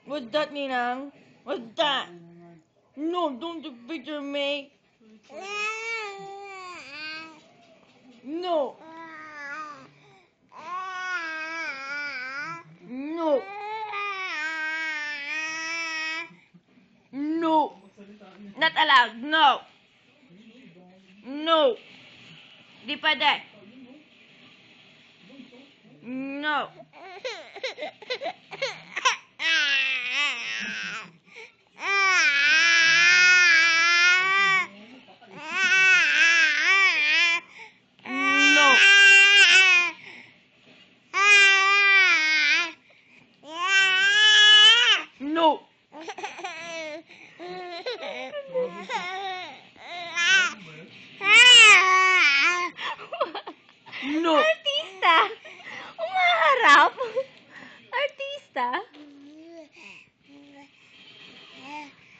What's that, Ninang? What's that? No, don't take picture of me. No. No. No. Not allowed. No. No. Di pwede. No. No. No. No. Artista! Umaharap! Artista!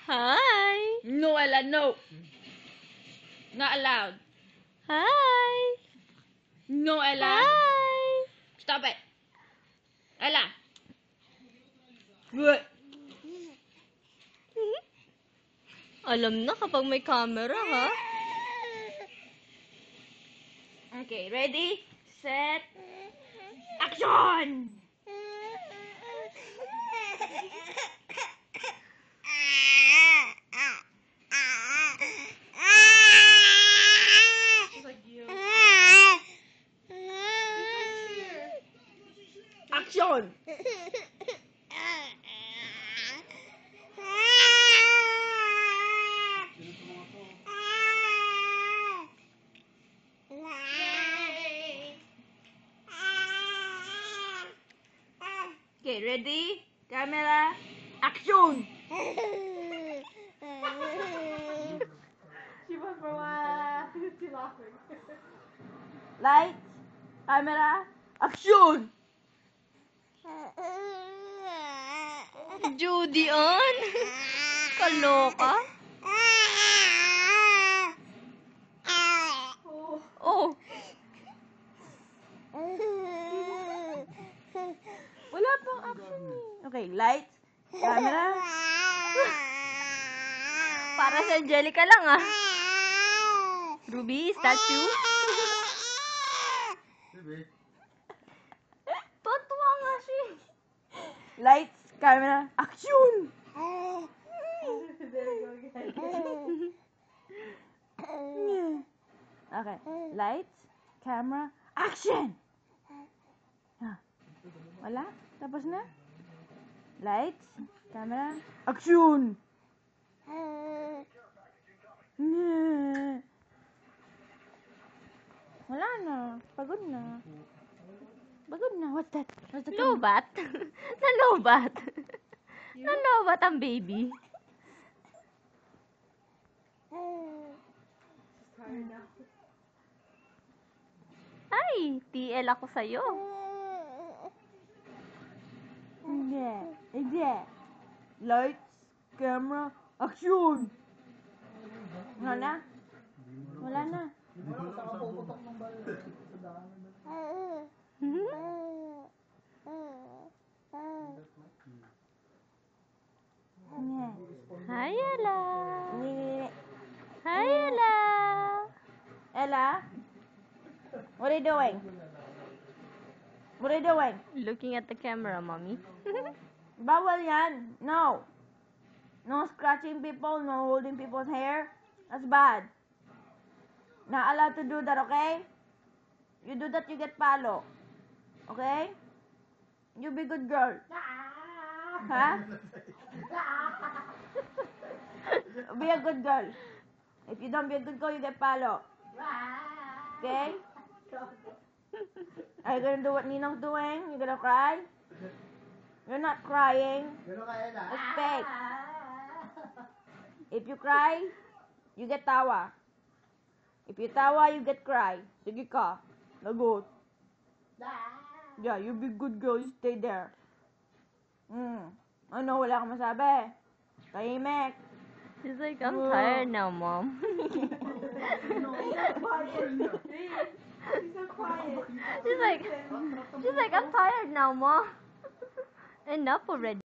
Hi! No, Ella, no. Not allowed. Hi! No, Ella. Hi! Stop it. Ella. Good. Alam na kapag may camera, ha? Okay, ready, set, action! Action! Okay, ready? Camera, action! She was for a while. She's laughing. Lights, camera, action! Judy on! Kaloka! Oh! Wala pang action eh. Okay, lights, camera. Para sa Angelica lang, ah. Ruby, is that you? Totoo nga siya. Lights, camera, action! Okay, lights, camera, action! Wala? Tapos na? Lights, camera, action! Wala na. Pagod na. Pagod na. What's that? What's that? Lobat? Nalobat? Nalobat ang baby? Ay, TL ako sa'yo. Hindi. Hindi. Lights, camera, action! Wala na? Wala na. Hi, Ella. Hindi. Hi, Ella. Ella? What are you doing? What are you doing? Looking at the camera, mommy. Bawal yan. No. No scratching people, no holding people's hair. That's bad. Not allowed to do that, okay? You do that, you get palo. Okay? You be good girl. Huh? Be a good girl. If you don't be a good girl, you get palo. Okay? Are you gonna do what Ninong's doing? You gonna cry? You're not crying. It's fake. If you cry, you get tawa. If you tawa, you get cry. Sige ka. Lagot. Yeah, you be good girl. You stay there. Ano, wala kang masabi. Tahimik. She's like, I'm tired now, mom. She's like, I'm tired now, mom. Enough already.